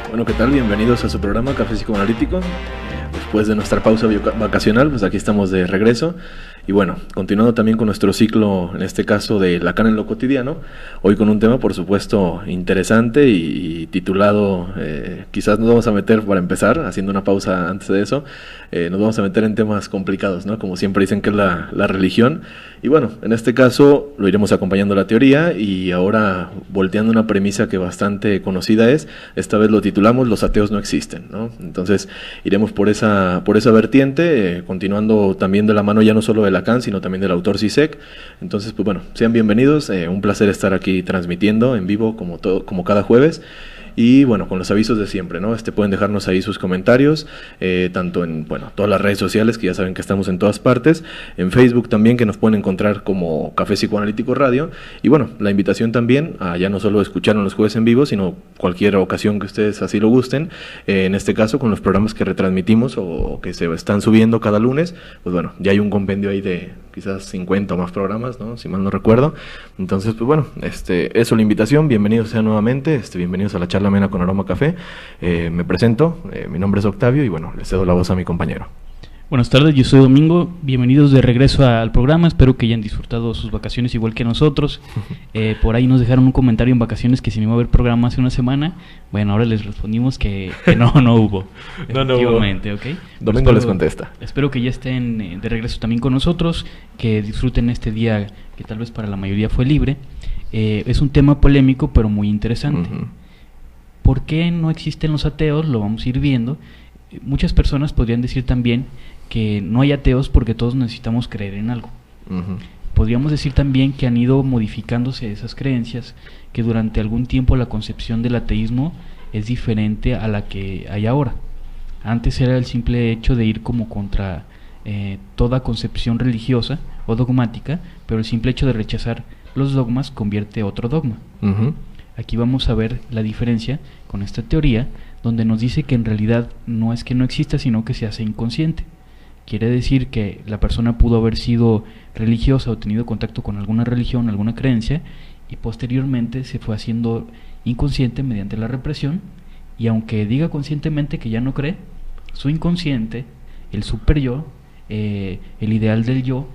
Bueno, ¿qué tal? Bienvenidos a su programa Café Psicoanalítico. Después de nuestra pausa vacacional, pues aquí estamos de regreso. Y bueno, continuando también con nuestro ciclo, en este caso de Lacan en lo cotidiano, hoy con un tema por supuesto interesante y titulado, quizás nos vamos a meter para empezar, haciendo una pausa antes de eso, nos vamos a meter en temas complicados, ¿no? Como siempre dicen que es la religión. Y bueno, en este caso lo iremos acompañando la teoría y ahora volteando una premisa que bastante conocida es, esta vez lo titulamos Los ateos no existen, ¿no? Entonces iremos por esa vertiente, continuando también de la mano ya no solo de Lacan, sino también del autor Zizek. Entonces, pues bueno, sean bienvenidos, un placer estar aquí transmitiendo en vivo como cada jueves. Y bueno, con los avisos de siempre, ¿no? Pueden dejarnos ahí sus comentarios, tanto en, bueno, todas las redes sociales, que ya saben que estamos en todas partes, en Facebook también, que nos pueden encontrar como Café Psicoanalítico Radio, y bueno, la invitación también a ya no solo escuchar los jueves en vivo, sino cualquier ocasión que ustedes así lo gusten, en este caso con los programas que retransmitimos o que se están subiendo cada lunes, pues bueno, ya hay un compendio ahí de quizás 50 o más programas, ¿no? Si mal no recuerdo. Entonces, pues bueno, eso la invitación, bienvenidos sean nuevamente, bienvenidos a la charla amena con Aroma Café. Me presento, mi nombre es Octavio y bueno, le cedo la voz a mi compañero. Buenas tardes, yo soy Domingo, bienvenidos de regreso al programa, espero que hayan disfrutado sus vacaciones igual que nosotros. Por ahí nos dejaron un comentario en vacaciones que si no iba a haber programa hace una semana, bueno, ahora les respondimos que no hubo. Efectivamente, no hubo. ¿ok? Domingo les contesta. Espero que ya estén de regreso también con nosotros, que disfruten este día que tal vez para la mayoría fue libre. Es un tema polémico pero muy interesante. Uh-huh. ¿Por qué no existen los ateos? Lo vamos a ir viendo. Muchas personas podrían decir también que no hay ateos porque todos necesitamos creer en algo. Uh-huh. Podríamos decir también que han ido modificándose esas creencias, que durante algún tiempo la concepción del ateísmo es diferente a la que hay ahora. Antes era el simple hecho de ir como contra toda concepción religiosa o dogmática, pero el simple hecho de rechazar los dogmas convierte otro dogma. Uh-huh. Aquí vamos a ver la diferencia con esta teoría, donde nos dice que en realidad no es que no exista, sino que se hace inconsciente. Quiere decir que la persona pudo haber sido religiosa o tenido contacto con alguna religión, alguna creencia, y posteriormente se fue haciendo inconsciente mediante la represión, y aunque diga conscientemente que ya no cree, su inconsciente, el super yo, el ideal del yo,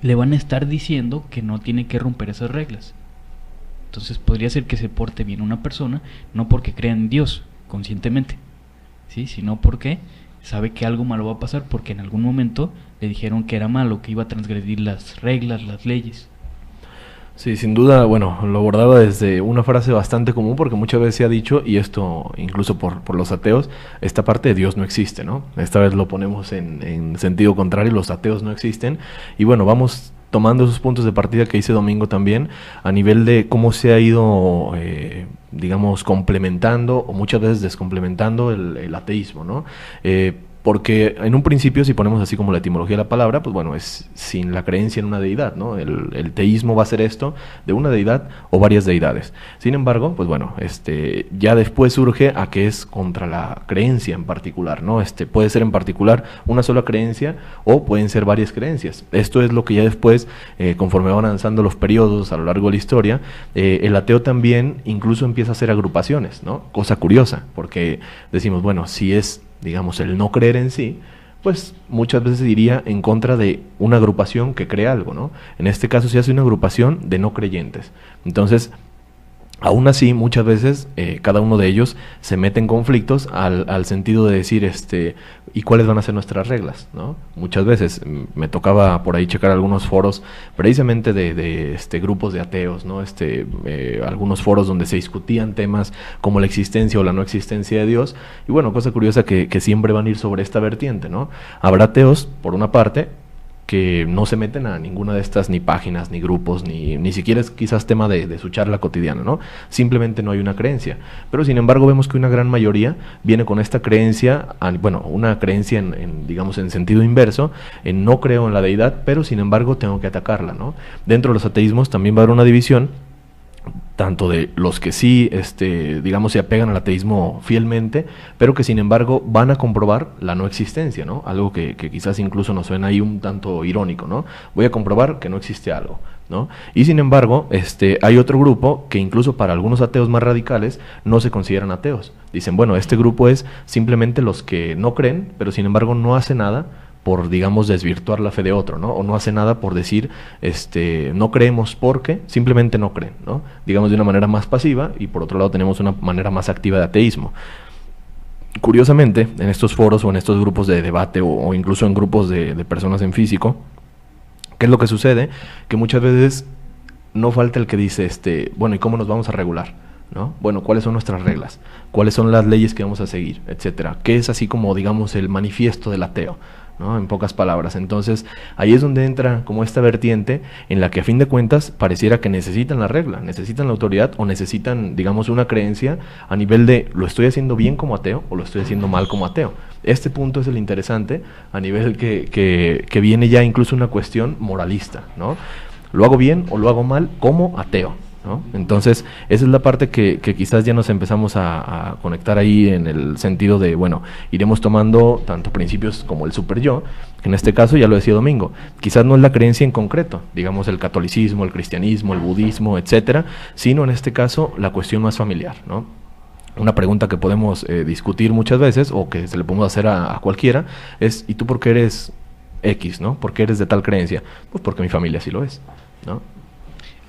le van a estar diciendo que no tiene que romper esas reglas. Entonces podría ser que se porte bien una persona, no porque crea en Dios conscientemente, ¿sí? Sino porque sabe que algo malo va a pasar, porque en algún momento le dijeron que era malo, que iba a transgredir las reglas, las leyes. Sí, sin duda, bueno, lo abordaba desde una frase bastante común, porque muchas veces se ha dicho, y esto incluso por los ateos, esta parte de Dios no existe, ¿no? Esta vez lo ponemos en sentido contrario, los ateos no existen, y bueno, vamos tomando esos puntos de partida que dice Domingo también, a nivel de cómo se ha ido, digamos, complementando o muchas veces descomplementando el ateísmo, ¿no? Porque en un principio, si ponemos así como la etimología de la palabra, pues bueno, es sin la creencia en una deidad, ¿no? El teísmo va a ser esto, de una deidad o varias deidades. Sin embargo, pues bueno, ya después surge a que es contra la creencia en particular, ¿no? Puede ser en particular una sola creencia o pueden ser varias creencias. Esto es lo que ya después, conforme van avanzando los periodos a lo largo de la historia, el ateo también incluso empieza a hacer agrupaciones, ¿no? Cosa curiosa, porque decimos, bueno, si es, digamos, el no creer en sí, pues muchas veces iría en contra de una agrupación que cree algo, ¿no? En este caso se hace una agrupación de no creyentes. Entonces, aún así, muchas veces cada uno de ellos se mete en conflictos al sentido de decir, ¿y cuáles van a ser nuestras reglas, ¿no? Muchas veces me tocaba por ahí checar algunos foros precisamente de grupos de ateos, ¿no? Algunos foros donde se discutían temas como la existencia o la no existencia de Dios, y bueno, cosa curiosa que siempre van a ir sobre esta vertiente, ¿no? Habrá ateos, por una parte, que no se meten a ninguna de estas ni páginas, ni grupos, ni siquiera es quizás tema de su charla cotidiana, ¿no? Simplemente no hay una creencia. Pero sin embargo vemos que una gran mayoría viene con esta creencia, bueno, una creencia digamos en sentido inverso, en no creo en la deidad, pero sin embargo tengo que atacarla, ¿no? Dentro de los ateísmos también va a haber una división tanto de los que sí, digamos, se apegan al ateísmo fielmente, pero que sin embargo van a comprobar la no existencia, ¿no? Algo que quizás incluso nos suena ahí un tanto irónico, ¿no? Voy a comprobar que no existe algo, ¿no? Y sin embargo, hay otro grupo que incluso para algunos ateos más radicales no se consideran ateos. Dicen, bueno, este grupo es simplemente los que no creen, pero sin embargo no hace nada por, digamos, desvirtuar la fe de otro, ¿no? O no hace nada por decir, no creemos porque, simplemente no creen, ¿no? Digamos de una manera más pasiva, y por otro lado tenemos una manera más activa de ateísmo. Curiosamente, en estos foros o en estos grupos de debate o incluso en grupos de personas en físico, ¿qué es lo que sucede? Que muchas veces no falta el que dice, bueno, ¿y cómo nos vamos a regular? ¿No? Bueno, ¿cuáles son nuestras reglas? ¿Cuáles son las leyes que vamos a seguir? Etcétera. ¿Qué es así como, digamos, el manifiesto del ateo? ¿No? En pocas palabras. Entonces, ahí es donde entra como esta vertiente en la que a fin de cuentas pareciera que necesitan la regla, necesitan la autoridad o necesitan, digamos, una creencia a nivel de ¿lo estoy haciendo bien como ateo o lo estoy haciendo mal como ateo? Este punto es el interesante a nivel que viene ya incluso una cuestión moralista, ¿no? ¿Lo hago bien o lo hago mal como ateo? ¿No? Entonces, esa es la parte que quizás ya nos empezamos a conectar ahí en el sentido de, bueno, iremos tomando tanto principios como el super yo, que en este caso ya lo decía Domingo, quizás no es la creencia en concreto, digamos el catolicismo, el cristianismo, el budismo, etcétera, sino en este caso la cuestión más familiar, ¿no? Una pregunta que podemos discutir muchas veces, o que se le podemos hacer a cualquiera, es, ¿y tú por qué eres X, ¿no? ¿Por qué eres de tal creencia? Pues porque mi familia así lo es, ¿no?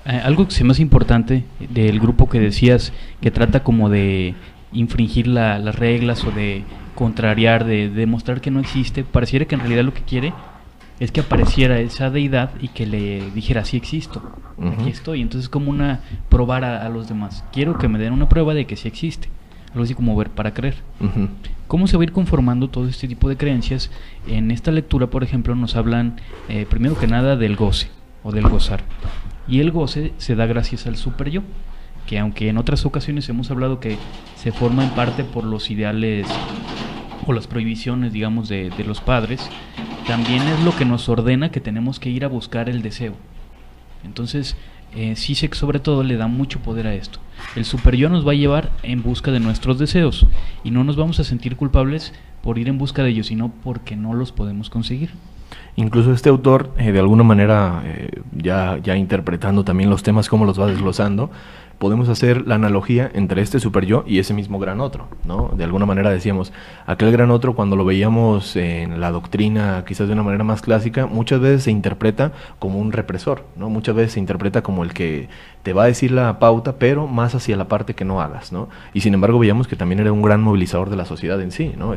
Algo que es más importante del grupo que decías, que trata como de infringir las reglas o de contrariar, de demostrar que no existe, pareciera que en realidad lo que quiere es que apareciera esa deidad y que le dijera, sí existo, aquí estoy. Entonces como probar a los demás, quiero que me den una prueba de que sí existe, algo así como ver para creer. ¿Cómo se va a ir conformando todo este tipo de creencias? En esta lectura, por ejemplo, nos hablan primero que nada del goce o del gozar. Y el goce se da gracias al super yo, que aunque en otras ocasiones hemos hablado que se forma en parte por los ideales o las prohibiciones, digamos, de los padres, también es lo que nos ordena que tenemos que ir a buscar el deseo. Entonces, sí sé que sobre todo le da mucho poder a esto. El super yo nos va a llevar en busca de nuestros deseos y no nos vamos a sentir culpables por ir en busca de ellos, sino porque no los podemos conseguir. Incluso este autor, de alguna manera, ya interpretando también los temas, cómo los va desglosando, podemos hacer la analogía entre este super yo y ese mismo gran otro, ¿no? De alguna manera decíamos, aquel gran otro cuando lo veíamos en la doctrina, quizás de una manera más clásica, muchas veces se interpreta como un represor, ¿no? Muchas veces se interpreta como el que te va a decir la pauta, pero más hacia la parte que no hagas, ¿no? Y sin embargo veíamos que también era un gran movilizador de la sociedad en sí, ¿no?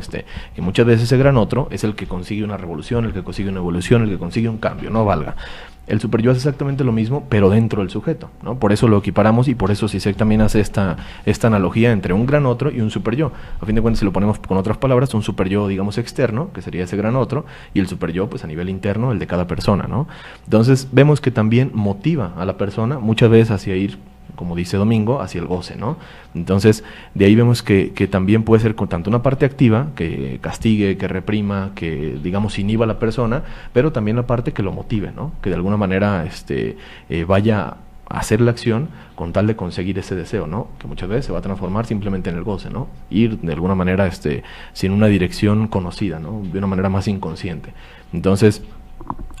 Que muchas veces ese gran otro es el que consigue una revolución, el que consigue una evolución, el que consigue un cambio, no valga. El super yo hace exactamente lo mismo, pero dentro del sujeto, ¿no? Por eso lo equiparamos y por eso Zizek también hace esta analogía entre un gran otro y un super yo. A fin de cuentas, si lo ponemos con otras palabras, un super yo, digamos, externo, que sería ese gran otro, y el super yo, pues a nivel interno, el de cada persona, ¿no? Entonces, vemos que también motiva a la persona muchas veces hacia ir, como dice Domingo, hacia el goce, ¿no? Entonces, de ahí vemos que también puede ser con tanto una parte activa, que castigue, que reprima, que, digamos, inhiba a la persona, pero también la parte que lo motive, ¿no? Que de alguna manera vaya a hacer la acción con tal de conseguir ese deseo, ¿no? Que muchas veces se va a transformar simplemente en el goce, ¿no? Ir de alguna manera sin una dirección conocida, ¿no? De una manera más inconsciente. Entonces,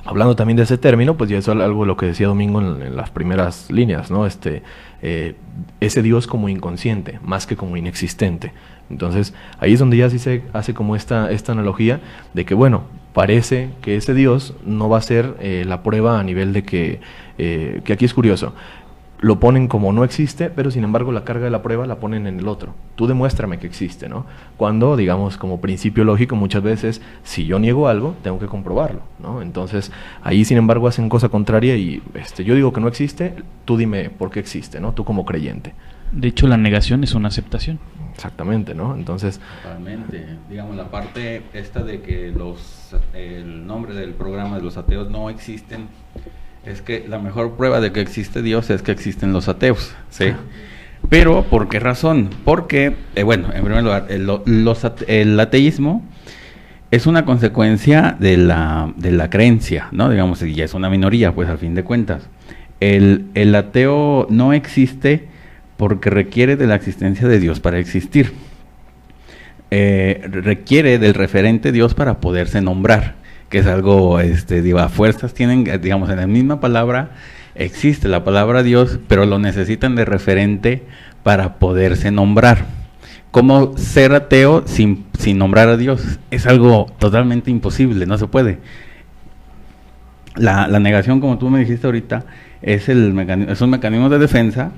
hablando también de ese término, pues ya es algo de lo que decía Domingo en las primeras líneas, ¿no? Ese Dios como inconsciente, más que como inexistente. Entonces, ahí es donde ya sí se hace como esta analogía de que, bueno, parece que ese Dios no va a ser la prueba a nivel de que aquí es curioso. Lo ponen como no existe, pero sin embargo la carga de la prueba la ponen en el otro. Tú demuéstrame que existe, ¿no? Cuando, digamos, como principio lógico, muchas veces, si yo niego algo, tengo que comprobarlo, ¿no? Entonces, ahí, sin embargo, hacen cosa contraria y yo digo que no existe, tú dime por qué existe, ¿no? Tú como creyente. De hecho, la negación es una aceptación. Exactamente, ¿no? Entonces... Totalmente. Digamos, la parte esta de que el nombre del programa de los ateos no existen, es que la mejor prueba de que existe Dios es que existen los ateos, ¿sí? Pero, ¿por qué razón? Porque, bueno, en primer lugar, el ateísmo es una consecuencia de la creencia, ¿no? Digamos, y ya es una minoría, pues, al fin de cuentas. El ateo no existe porque requiere de la existencia de Dios para existir. Requiere del referente Dios para poderse nombrar, que es algo, digo, a fuerzas tienen, digamos, en la misma palabra existe la palabra Dios, pero lo necesitan de referente para poderse nombrar. ¿Cómo ser ateo sin nombrar a Dios? Es algo totalmente imposible, no se puede. La negación, como tú me dijiste ahorita, es un mecanismo de defensa,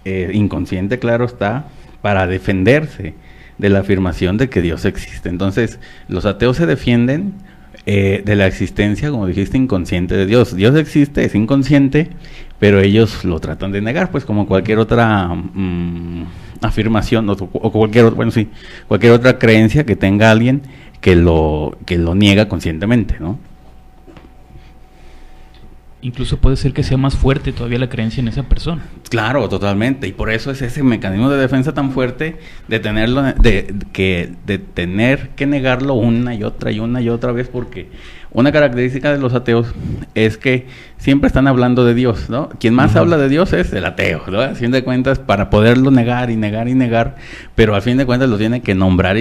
inconsciente, claro está, para defenderse de la afirmación de que Dios existe. Entonces, los ateos se defienden de la existencia, como dijiste, inconsciente de Dios. Dios existe, es inconsciente, pero ellos lo tratan de negar, pues como cualquier otra afirmación o cualquier otra creencia que tenga alguien que lo niega conscientemente, ¿no? Incluso puede ser que sea más fuerte todavía la creencia en esa persona. Claro, totalmente, y por eso es ese mecanismo de defensa tan fuerte de tenerlo, de tener que negarlo una y otra vez, porque una característica de los ateos es que siempre están hablando de Dios, ¿no? Quien más habla de Dios es el ateo, ¿no? A fin de cuentas, para poderlo negar y negar, pero a fin de cuentas lo tiene que nombrar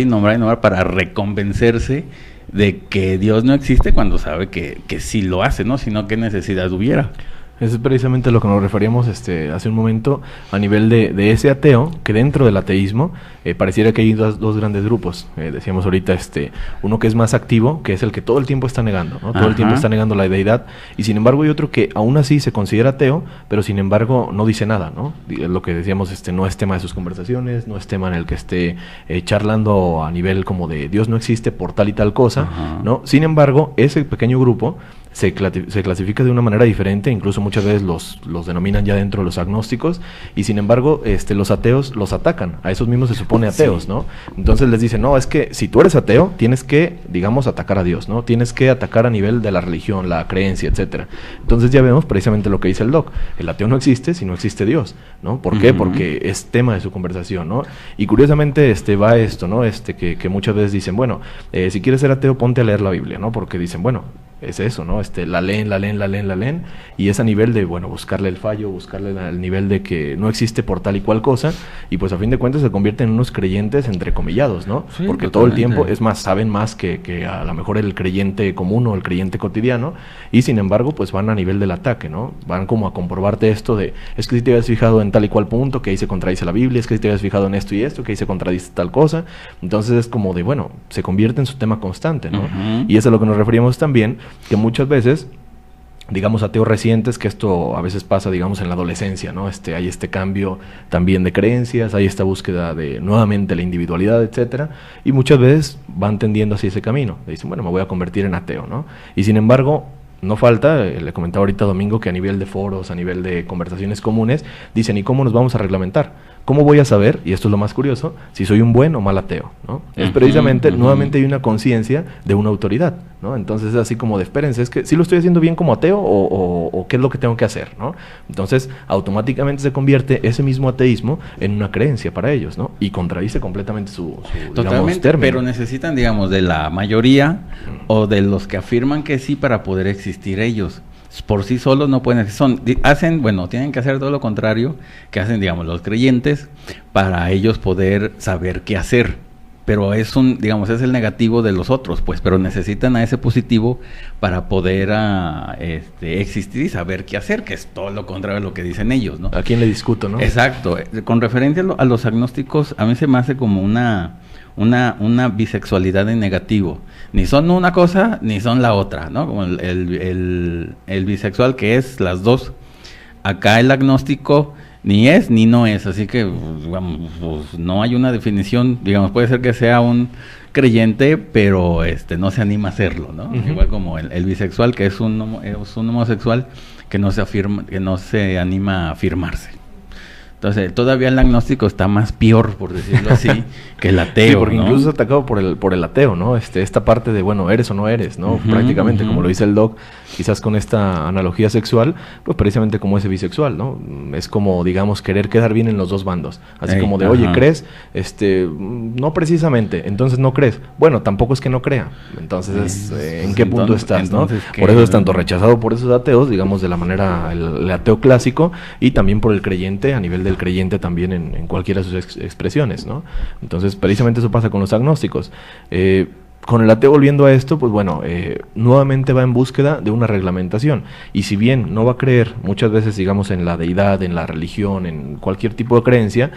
para reconvencerse de que Dios no existe cuando sabe que sí lo hace, ¿no? Sino qué necesidad hubiera. Eso es precisamente lo que nos referíamos hace un momento a nivel de ese ateo, que dentro del ateísmo pareciera que hay dos grandes grupos. Decíamos ahorita uno que es más activo, que es el que todo el tiempo está negando, ¿no? Todo el tiempo está negando la deidad, y sin embargo hay otro que aún así se considera ateo, pero sin embargo no dice nada, ¿no? Lo que decíamos, no es tema de sus conversaciones, no es tema en el que esté charlando a nivel como de Dios no existe por tal y tal cosa, ¿no? Sin embargo, ese pequeño grupo se clasifica de una manera diferente, incluso muchas veces los denominan ya dentro de los agnósticos, y sin embargo los ateos los atacan, a esos mismos se supone ateos, ¿no? Entonces les dicen, no, es que si tú eres ateo, tienes que, digamos, atacar a Dios, ¿no? Tienes que atacar a nivel de la religión, la creencia, etcétera. Entonces ya vemos precisamente lo que dice el doc, el ateo no existe si no existe Dios, ¿no? ¿Por qué? Porque es tema de su conversación, ¿no? Y curiosamente va esto, ¿no? Que muchas veces dicen, bueno, si quieres ser ateo, ponte a leer la Biblia, ¿no? Porque dicen, bueno, es eso, ¿no? La leen, y es a nivel de, bueno, buscarle el fallo, buscarle el nivel de que no existe por tal y cual cosa, y pues a fin de cuentas se convierten en unos creyentes entrecomillados, ¿no? Sí, porque totalmente. todo el tiempo, es más, saben más que a lo mejor el creyente común o el creyente cotidiano, y sin embargo, pues van a nivel del ataque, ¿no? Van como a comprobarte esto de, es que si te habías fijado en tal y cual punto, que ahí se contradice la Biblia, es que si te habías fijado en esto y esto, que ahí se contradice tal cosa, entonces es como de, bueno, se convierte en su tema constante, ¿no? Y eso es a lo que nos referíamos también, que muchas veces, digamos, ateos recientes, que esto a veces pasa, digamos, en la adolescencia, ¿no? Hay este cambio también de creencias, hay esta búsqueda de nuevamente la individualidad, etcétera, y muchas veces van tendiendo hacia ese camino. Dicen, bueno, me voy a convertir en ateo, ¿no? Y sin embargo, no falta, le comentaba ahorita a Domingo, que a nivel de foros, a nivel de conversaciones comunes, dicen, ¿y cómo nos vamos a reglamentar? ¿Cómo voy a saber, y esto es lo más curioso, si soy un buen o mal ateo, ¿no? Es precisamente, nuevamente hay una conciencia de una autoridad, ¿no? Entonces es así como de, espérense, ¿es que sí lo estoy haciendo bien como ateo o qué es lo que tengo que hacer, ¿no? Entonces automáticamente se convierte ese mismo ateísmo en una creencia para ellos, ¿no? Y contradice completamente su Totalmente, término. pero necesitan, digamos, de la mayoría o de los que afirman que sí para poder existir ellos. Por sí solos no pueden, tienen que hacer todo lo contrario que hacen, digamos, los creyentes para ellos poder saber qué hacer. Pero es es el negativo de los otros, pues, pero necesitan a ese positivo para poder existir y saber qué hacer, que es todo lo contrario de lo que dicen ellos, ¿no? ¿A quién le discuto, no? Exacto. Con referencia a los agnósticos, a mí se me hace como una bisexualidad en negativo. Ni son una cosa, ni son la otra, ¿no? Como el bisexual, que es las dos. Acá el agnóstico ni es ni no es, así que pues, no hay una definición, digamos, puede ser que sea un creyente, pero no se anima a hacerlo, ¿no? Igual como el bisexual, que es un homosexual que no se anima a afirmarse. Entonces, todavía el agnóstico está más peor, por decirlo así, que el ateo. Sí, porque ¿no? incluso es atacado por el ateo, ¿no? Esta parte de, bueno, eres o no eres, ¿no? Prácticamente, como lo dice el doc, quizás con esta analogía sexual, pues precisamente como ese bisexual, ¿no? Es como, digamos, querer quedar bien en los dos bandos. Así como de, oye, ¿crees? No precisamente, entonces no crees. Bueno, tampoco es que no crea. Entonces, ¿en qué punto estás, no? Por eso es tanto rechazado por esos ateos, digamos, de la manera, el ateo clásico, y también por el creyente, a nivel del creyente también en cualquiera de sus expresiones, ¿no? Entonces, precisamente eso pasa con los agnósticos. Con el ateo, volviendo a esto, pues bueno, nuevamente va en búsqueda de una reglamentación. Y si bien no va a creer muchas veces, digamos, en la deidad, en la religión, en cualquier tipo de creencia,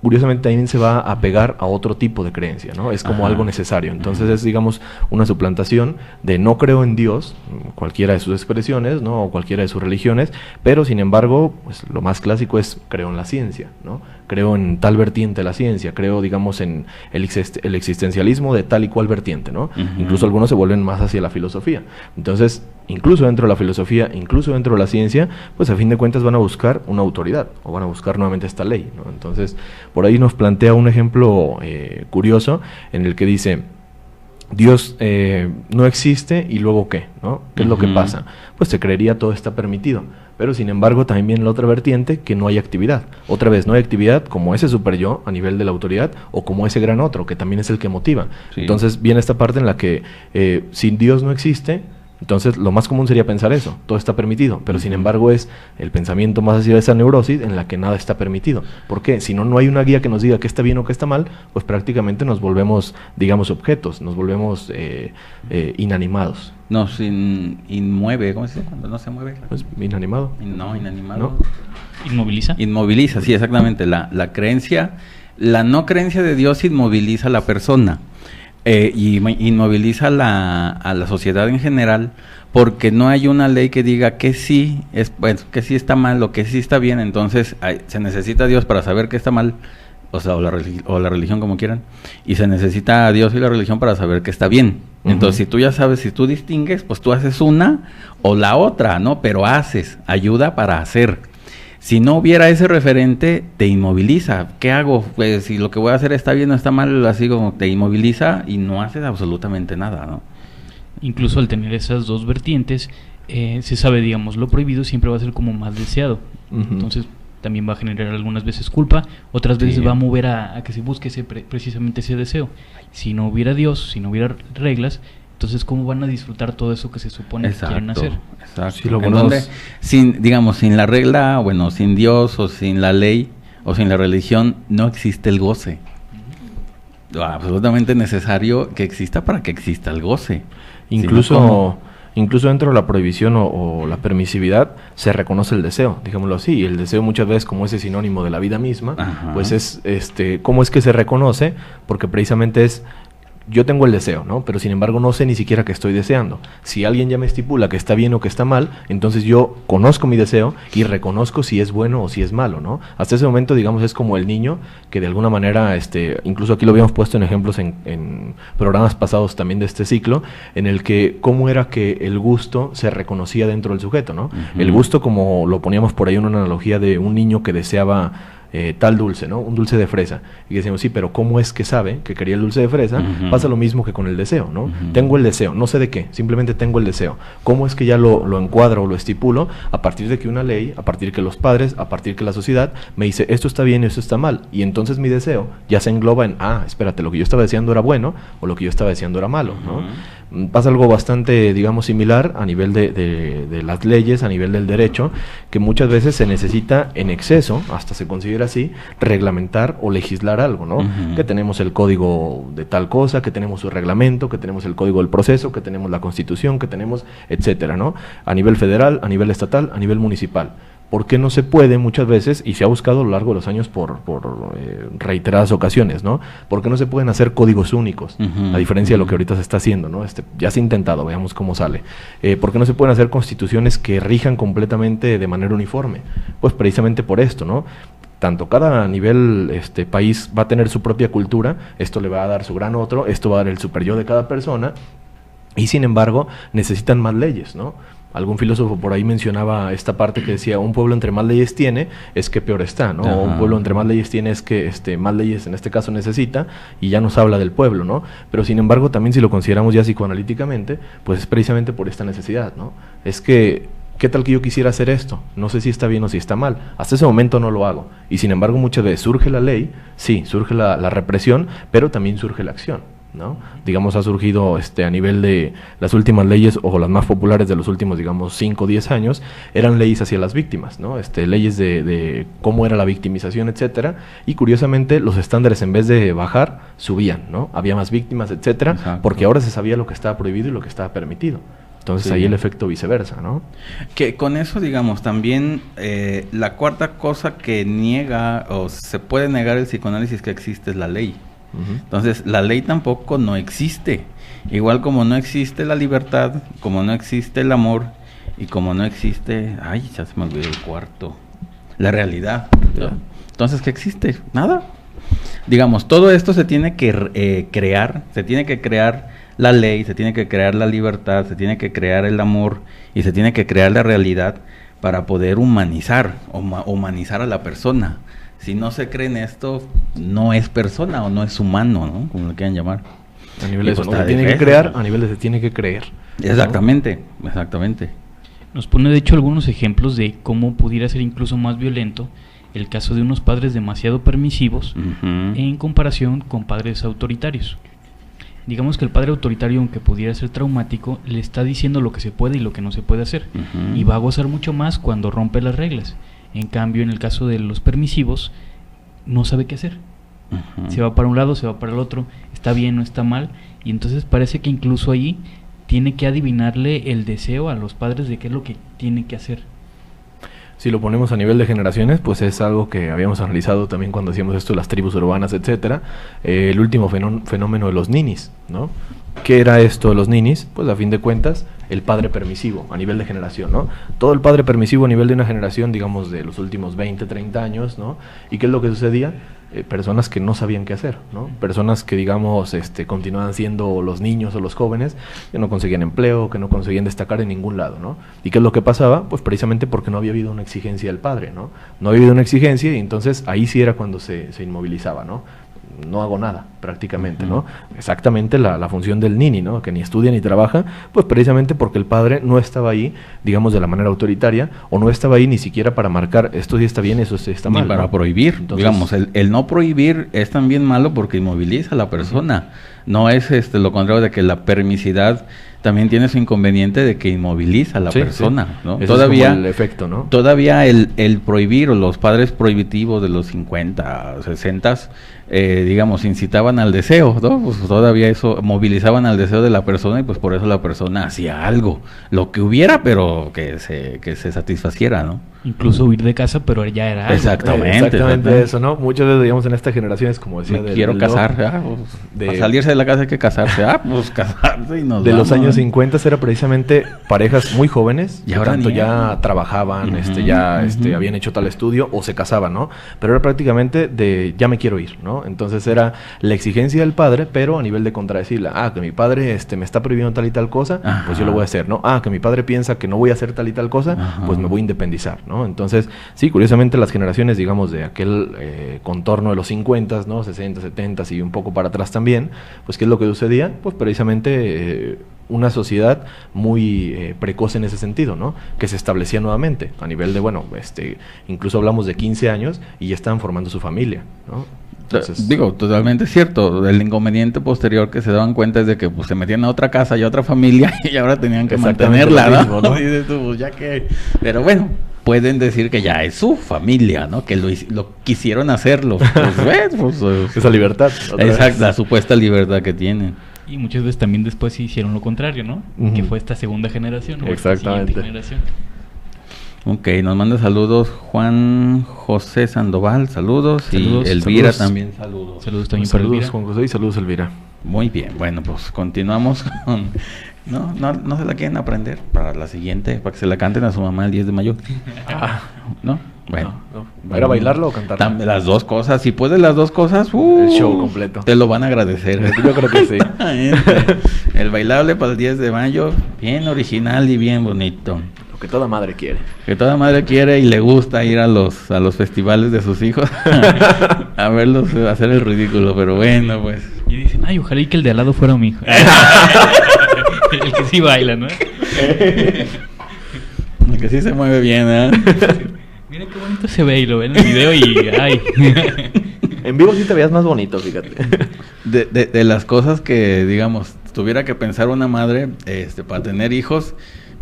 curiosamente también se va a pegar a otro tipo de creencia, ¿no? Es como algo necesario. Entonces es, digamos, una suplantación de no creo en Dios, cualquiera de sus expresiones, ¿no? O cualquiera de sus religiones, pero sin embargo, pues lo más clásico es creo en la ciencia, ¿no? Creo en tal vertiente de la ciencia, creo, digamos, en el existencialismo de tal y cual vertiente, ¿no? Incluso algunos se vuelven más hacia la filosofía. Entonces, incluso dentro de la filosofía, incluso dentro de la ciencia, pues a fin de cuentas van a buscar una autoridad, o van a buscar nuevamente esta ley, ¿no? Entonces, por ahí nos plantea un ejemplo curioso en el que dice, Dios no existe y luego ¿qué? ¿No? ¿Qué es lo que pasa? Pues se creería todo está permitido, pero sin embargo también viene la otra vertiente que no hay actividad. Otra vez, no hay actividad como ese super yo a nivel de la autoridad o como ese gran otro que también es el que motiva. Sí. Entonces viene esta parte en la que si Dios no existe, entonces lo más común sería pensar eso, todo está permitido, pero sin embargo es el pensamiento más hacia esa neurosis en la que nada está permitido. ¿Por qué? Si no hay una guía que nos diga qué está bien o qué está mal, pues prácticamente nos volvemos, digamos, objetos, nos volvemos inanimados. Nos inmueve, ¿cómo se dice? Cuando no se mueve. Pues inanimado. Inanimado. ¿No? ¿Inmoviliza? Inmoviliza, sí, exactamente. La creencia, la no creencia de Dios inmoviliza a la persona. Y inmoviliza a la sociedad en general, porque no hay una ley que diga que sí que sí está mal o que sí está bien. Entonces se necesita a Dios para saber que está mal, o sea, o la religión, como quieran, y se necesita a Dios y la religión para saber que está bien. Entonces, si tú ya sabes, si tú distingues, pues tú haces una o la otra, ¿no? Pero ayuda para hacer. Si no hubiera ese referente, te inmoviliza. ¿Qué hago? Pues si lo que voy a hacer está bien o está mal, así como te inmoviliza y no haces absolutamente nada, ¿no? Incluso al tener esas dos vertientes, se sabe, digamos, lo prohibido siempre va a ser como más deseado. Entonces, también va a generar algunas veces culpa, otras veces va a mover a que se busque precisamente ese deseo. Si no hubiera Dios, si no hubiera reglas, entonces, ¿cómo van a disfrutar todo eso que se supone que quieren hacer? Exacto. Sí, sin la regla, bueno, sin Dios o sin la ley o sin la religión, no existe el goce. Absolutamente necesario que exista para que exista el goce. Incluso dentro de la prohibición o la permisividad se reconoce el deseo, digámoslo así, y el deseo muchas veces como ese sinónimo de la vida misma, pues es, ¿cómo es que se reconoce? Porque precisamente es, yo tengo el deseo, ¿no? Pero sin embargo no sé ni siquiera qué estoy deseando. Si alguien ya me estipula que está bien o que está mal, entonces yo conozco mi deseo y reconozco si es bueno o si es malo, ¿no? Hasta ese momento, digamos, es como el niño que de alguna manera, incluso aquí lo habíamos puesto en ejemplos en programas pasados también de este ciclo, en el que cómo era que el gusto se reconocía dentro del sujeto, ¿no? El gusto, como lo poníamos por ahí en una analogía de un niño que deseaba tal dulce, ¿no? Un dulce de fresa. Y decimos, sí, pero ¿cómo es que sabe que quería el dulce de fresa? Pasa lo mismo que con el deseo, ¿no? Tengo el deseo, no sé de qué, simplemente tengo el deseo. ¿Cómo es que ya lo encuadro o lo estipulo? A partir de que una ley, a partir de que los padres, a partir de que la sociedad me dice, esto está bien y esto está mal. Y entonces mi deseo ya se engloba en, espérate, lo que yo estaba deseando era bueno o lo que yo estaba deseando era malo, ¿no? Pasa algo bastante, digamos, similar a nivel de las leyes, a nivel del derecho, que muchas veces se necesita en exceso, hasta se considera así, reglamentar o legislar algo, ¿no? Que tenemos el código de tal cosa, que tenemos su reglamento, que tenemos el código del proceso, que tenemos la constitución, que tenemos, etcétera, ¿no? A nivel federal, a nivel estatal, a nivel municipal. ¿Por qué no se puede muchas veces, y se ha buscado a lo largo de los años por reiteradas ocasiones, ¿no? ¿Por qué no se pueden hacer códigos únicos? A diferencia de lo que ahorita se está haciendo, ¿no? Ya se ha intentado, veamos cómo sale. ¿Por qué no se pueden hacer constituciones que rijan completamente de manera uniforme? Pues precisamente por esto, ¿no? Tanto cada nivel país va a tener su propia cultura, esto le va a dar su gran otro, esto va a dar el super yo de cada persona. y sin embargo necesitan más leyes, ¿no? Algún filósofo por ahí mencionaba esta parte que decía, un pueblo entre más leyes tiene, es que peor está, ¿no? O un pueblo entre más leyes tiene es que más leyes en este caso necesita, y ya nos habla del pueblo, ¿no? Pero sin embargo también si lo consideramos ya psicoanalíticamente, pues es precisamente por esta necesidad, ¿no? Es que, ¿qué tal que yo quisiera hacer esto? No sé si está bien o si está mal. Hasta ese momento no lo hago. Y sin embargo muchas veces surge la ley, sí, surge la represión, pero también surge la acción, ¿no? Digamos, ha surgido a nivel de las últimas leyes o las más populares de los últimos, digamos, 5 o 10 años, eran leyes hacia las víctimas, ¿no? Leyes de cómo era la victimización, etcétera, y curiosamente los estándares en vez de bajar, subían, ¿no? Había más víctimas, etcétera, Exacto. porque ahora se sabía lo que estaba prohibido y lo que estaba permitido. Entonces Sí. ahí el efecto viceversa, ¿no? Que con eso, digamos, también la cuarta cosa que niega o se puede negar el psicoanálisis que existe es la ley. Ujú. Entonces, la ley tampoco no existe. Igual como no existe la libertad, como no existe el amor y como no existe... Ay, ya se me olvidó el cuarto. La realidad, ¿no? Ya. Entonces, ¿qué existe? Nada. Digamos, todo esto se tiene que crear, se tiene que crear la ley, se tiene que crear la libertad, se tiene que crear el amor y se tiene que crear la realidad para poder humanizar o humanizar a la persona. Si no se cree en esto, no es persona o no es humano, ¿no? Como lo quieran llamar. A nivel Y de eso, pues ¿no? está Se tiene que difícil, crear, ¿no? a nivel de se tiene que creer. ¿no? Exactamente, exactamente. Nos pone de hecho algunos ejemplos de cómo pudiera ser incluso más violento el caso de unos padres demasiado permisivos Ujú. en comparación con padres autoritarios. Digamos que el padre autoritario, aunque pudiera ser traumático, le está diciendo lo que se puede y lo que no se puede hacer, Ujú. y va a gozar mucho más cuando rompe las reglas. En cambio, en el caso de los permisivos, no sabe qué hacer. Ujú. Se va para un lado, se va para el otro, está bien, no está mal, y entonces parece que incluso ahí tiene que adivinarle el deseo a los padres de qué es lo que tiene que hacer. Si lo ponemos a nivel de generaciones, pues es algo que habíamos analizado también cuando hacíamos esto de las tribus urbanas, etcétera. El último fenómeno de los ninis, ¿no? ¿Qué era esto de los ninis? Pues a fin de cuentas, el padre permisivo a nivel de generación, ¿no? Todo el padre permisivo a nivel de una generación, digamos, de los últimos 20, 30 años, ¿no? ¿Y qué es lo que sucedía? Personas que no sabían qué hacer, ¿no? Personas que, digamos, continuaban siendo los niños o los jóvenes, que no conseguían empleo, que no conseguían destacar en ningún lado, ¿no? ¿Y qué es lo que pasaba? Pues precisamente porque no había habido una exigencia del padre, ¿no? No había habido una exigencia y entonces ahí sí era cuando se inmovilizaba, ¿no? No hago nada, prácticamente, ¿no? Exactamente la función del nini, ¿no? Que ni estudia ni trabaja, pues precisamente porque el padre no estaba ahí, digamos, de la manera autoritaria, o no estaba ahí ni siquiera para marcar esto sí está bien, eso sí está Ni mal, para ¿no? prohibir. Entonces, Digamos, el no prohibir es también malo porque inmoviliza a la persona. No es lo contrario de que la permisidad también tiene su inconveniente de que inmoviliza a la sí, persona, sí. ¿no? Ese Todavía es como el efecto, ¿no? Todavía el prohibir o los padres prohibitivos de los 50, 60, digamos, incitaban al deseo, ¿no? Pues todavía eso movilizaban al deseo de la persona y pues por eso la persona hacía algo, lo que hubiera, pero que se satisfaciera, ¿no? Incluso huir de casa, pero ya era algo. Exactamente. Exactamente eso, ¿no? Muchas veces, digamos, en esta generación es como decía... Me quiero casar, pues, para salirse de la casa hay que casarse, pues casarse y nos de los vamos. años 50 era precisamente parejas muy jóvenes, Y que ahora tanto ni ya eso. trabajaban, Ujú, ya ujú. habían hecho tal estudio o se casaban, ¿no? Pero era prácticamente de ya me quiero ir, ¿no? Entonces era la exigencia del padre, pero a nivel de contradecirla. Ah, que mi padre me está prohibiendo tal y tal cosa, Ajá. pues yo lo voy a hacer, ¿no? Ah, que mi padre piensa que no voy a hacer tal y tal cosa, Ajá. pues me voy a independizar, ¿no? Entonces, sí, curiosamente las generaciones, digamos, de aquel contorno de los 50, ¿no? 60, 70 y un poco para atrás también, pues ¿qué es lo que sucedía? Pues precisamente una sociedad muy precoz en ese sentido, ¿no? Que se establecía nuevamente a nivel de, bueno, incluso hablamos de 15 años y ya estaban formando su familia, ¿no? Entonces, Digo, totalmente cierto. El inconveniente posterior que se daban cuenta es de que pues se metían a otra casa y a otra familia y ahora tenían que Exactamente mantenerla, lo ¿no? mismo, ¿no? Y dices tú, pues, ya que... Pero bueno, pueden decir que ya es su familia, ¿no? Que lo quisieron hacerlo. esa libertad. otra vez. Exacto, la supuesta libertad que tienen. Y muchas veces también después hicieron lo contrario, ¿no? Ujú. Que fue esta segunda generación. O esta Exactamente. siguiente generación. Ok, nos manda saludos Juan José Sandoval, saludos. Saludos, Y Elvira saludos. también, saludos. Saludos también para Saludos, Elvira. Juan José, y saludos, Elvira. Muy bien, bueno, pues continuamos con... No se la quieren aprender para la siguiente, para que se la canten a su mamá el 10 de mayo. ¿No? Bueno, ¿era bailarlo o cantarlo? Las dos cosas. Si puedes las dos cosas, el show completo. Te lo van a agradecer. Yo creo que sí. El bailable para el 10 de mayo, bien original y bien bonito. Lo que toda madre quiere. Que toda madre quiere y le gusta ir a los festivales de sus hijos a verlos hacer el ridículo, pero bueno, pues. Y dicen, ay, ojalá y que el de al lado fuera mi hijo. El que sí baila, ¿no? El que sí se mueve bien, ¿eh? Mira qué bonito se ve y lo ve en el video y ay. En vivo sí te veías más bonito, fíjate. De las cosas que, digamos, tuviera que pensar una madre para tener hijos,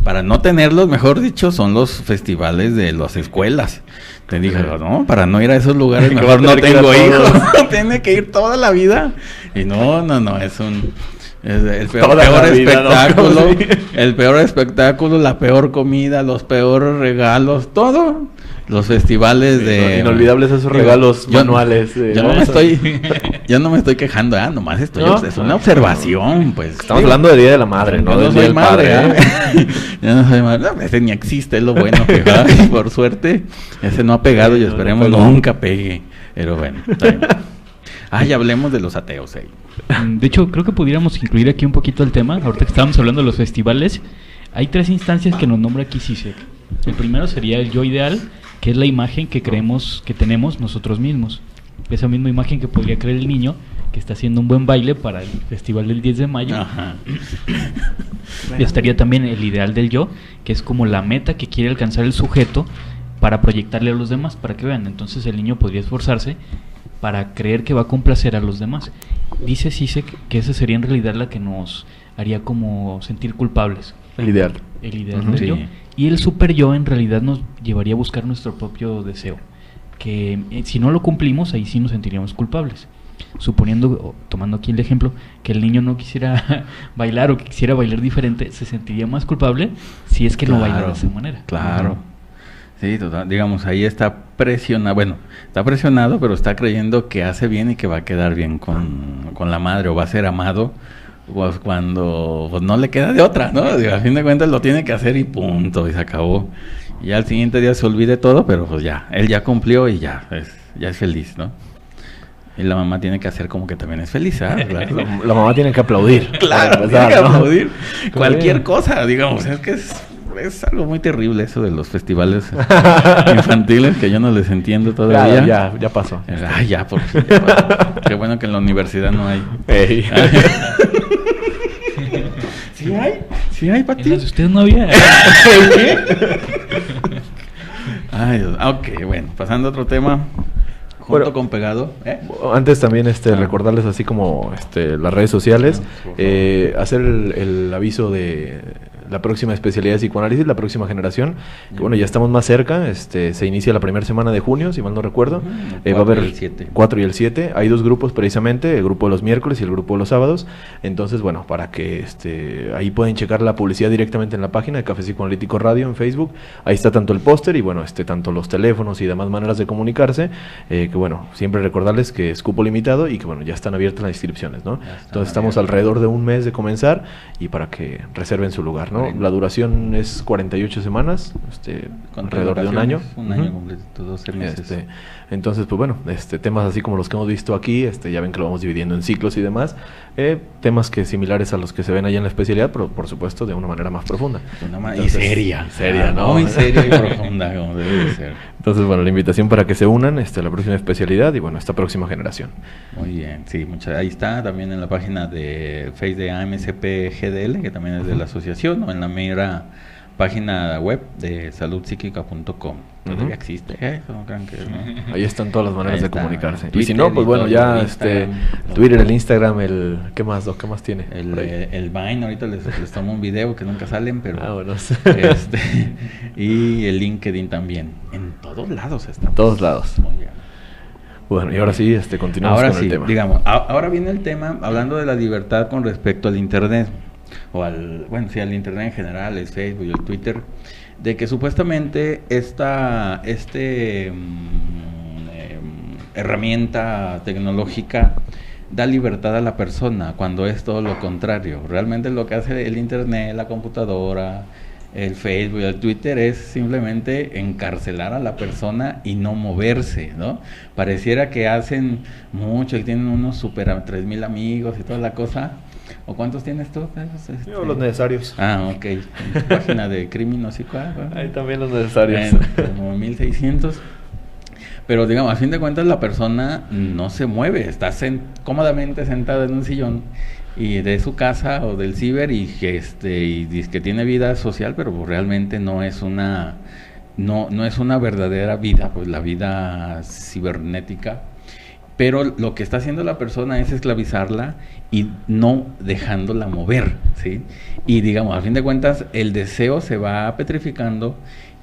para no tenerlos, mejor dicho, son los festivales de las escuelas. Te dije, no, para no ir a esos lugares, mejor no tengo hijos. Tiene que ir toda la vida. Y no, es el peor espectáculo, ¿no? El peor espectáculo, la peor comida, los peores regalos, todo. Los festivales de... Inolvidables esos regalos manuales. Yo no me estoy quejando, nomás es una observación, pues. Estamos hablando del Día de la Madre, ¿no? Yo no soy madre, Yo no soy madre. No, ese ni existe, es lo bueno que por suerte, ese no ha pegado y esperemos nunca pegue. Pero bueno, está bien. Ya hablemos de los ateos ahí. De hecho, creo que pudiéramos incluir aquí un poquito el tema. Ahorita que estábamos hablando de los festivales, hay 3 instancias que nos nombra aquí Zizek. El primero sería el yo ideal, que es la imagen que creemos que tenemos nosotros mismos. Esa misma imagen que podría creer el niño que está haciendo un buen baile para el festival del 10 de mayo. Ajá. Y estaría también el ideal del yo, que es como la meta que quiere alcanzar el sujeto para proyectarle a los demás, para que vean. Entonces el niño podría esforzarse para creer que va a complacer a los demás. Dice Zizek que esa sería en realidad la que nos haría como sentir culpables. El ideal. El ideal del yo. Y el super yo en realidad nos llevaría a buscar nuestro propio deseo. Que si no lo cumplimos, ahí sí nos sentiríamos culpables. Suponiendo, tomando aquí el ejemplo, que el niño no quisiera bailar o que quisiera bailar diferente, se sentiría más culpable si es que no baila de esa manera. Claro. Sí, total. Digamos, ahí está presionado. Bueno, está presionado, pero está creyendo que hace bien y que va a quedar bien con la madre o va a ser amado. Pues cuando pues no le queda de otra, ¿no? Digo, a fin de cuentas lo tiene que hacer y punto, y se acabó. Y al siguiente día se olvide todo, pero pues ya, él ya cumplió y ya es feliz, ¿no? Y la mamá tiene que hacer como que también es feliz, ¿ah? Claro. La mamá tiene que aplaudir. Claro, tiene que aplaudir. Cualquier cosa, digamos, es que es algo muy terrible eso de los festivales infantiles que yo no les entiendo todavía. Ya pasó. Ya pasó. Qué bueno que en la universidad no hay. ¿Sí hay, Pati? ¿Usted no había? Ay, Dios. Ok, bueno, pasando a otro tema. Junto con pegado. Antes también recordarles así como las redes sociales, hacer el aviso de la próxima especialidad de psicoanálisis, la próxima generación, que bueno, ya estamos más cerca, se inicia la primera semana de junio, si mal no recuerdo, va a haber el 4 y el 7, hay 2 grupos precisamente, el grupo de los miércoles y el grupo de los sábados, entonces bueno, para que ahí pueden checar la publicidad directamente en la página de Café Psicoanalítico Radio en Facebook, ahí está tanto el póster y bueno, tanto los teléfonos y demás maneras de comunicarse, que bueno, siempre recordarles que es cupo limitado y que bueno, ya están abiertas las inscripciones, ¿no? Entonces estamos alrededor de un mes de comenzar y para que reserven su lugar, ¿no? La duración es 48 semanas, alrededor de un año. Un año completo, 12 meses. Entonces, pues bueno, temas así como los que hemos visto aquí, ya ven que lo vamos dividiendo en ciclos y demás, temas que similares a los que se ven allá en la especialidad, pero por supuesto de una manera más profunda. Y seria. ¿no? Muy seria y profunda, como debe de ser. Entonces, bueno, la invitación para que se unan a la próxima especialidad y bueno, esta próxima generación. Muy bien, sí, ahí está también en la página de Facebook de AMCP GDL, que también es de la asociación, o en la mera página web de saludpsiquica.com. Todavía existe, no crean que no. Ahí están todas las maneras de comunicarse. Twitter, y si no, pues bueno, ya Twitter, el Instagram, ¿qué más tiene? El Vine, ahorita les tomo un video que nunca salen, pero bueno. y el LinkedIn también. En todos lados está. En todos lados. Muy bien. Bueno, y ahora sí, continuamos con el tema. Digamos, ahora viene el tema, hablando de la libertad con respecto al Internet, o al Internet en general, el Facebook y el Twitter, de que supuestamente esta herramienta tecnológica da libertad a la persona, cuando es todo lo contrario. Realmente lo que hace el Internet, la computadora, el Facebook, el Twitter es simplemente encarcelar a la persona y no moverse, ¿no? Pareciera que hacen mucho, que tienen unos super 3,000 amigos y toda la cosa. ¿O cuántos tienes tú? Yo, los necesarios. Ah, ok. Página de Crímenes y cuál. Ahí también los necesarios. Como 1,600. Pero digamos, a fin de cuentas la persona no se mueve, está cómodamente sentada en un sillón y de su casa o del ciber y dice que tiene vida social, pero pues realmente no es una verdadera vida, pues la vida cibernética. Pero lo que está haciendo la persona es esclavizarla y no dejándola mover, ¿sí? Y digamos, a fin de cuentas el deseo se va petrificando